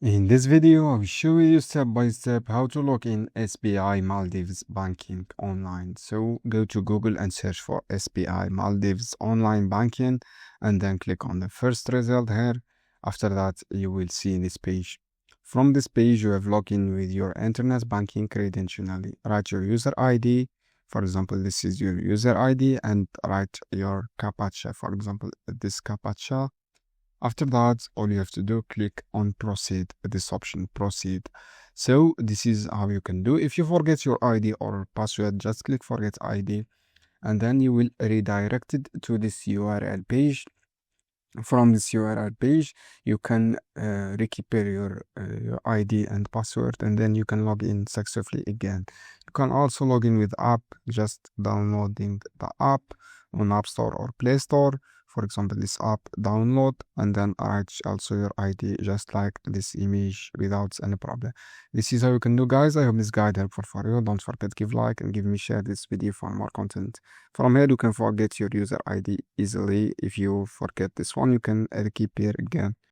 In this video, I will show you step by step how to log in SBI Maldives banking online. So go to Google and search for SBI Maldives online banking and then click on the first result here. After that, you will see this page. From this page, you have login with your internet banking credential. Write your user ID. For example, this is your user ID and write your CAPTCHA. For example, this CAPTCHA. After that, all you have to do, click on proceed, this option, proceed. So this is how you can do. If you forget your ID or password, just click forget ID and then you will redirect it to this URL page. From this URL page, you can recuperate your ID and password and then you can log in successfully again. You can also log in with app, just downloading the app on App Store or Play Store. For example, this app, download and then write also your ID just like this image without any problem. This is how you can do, guys. I hope this guide helpful for you. Don't forget give like and give me share this video for more content. From here you can forget your user ID easily. If you forget this one, you can keep here again.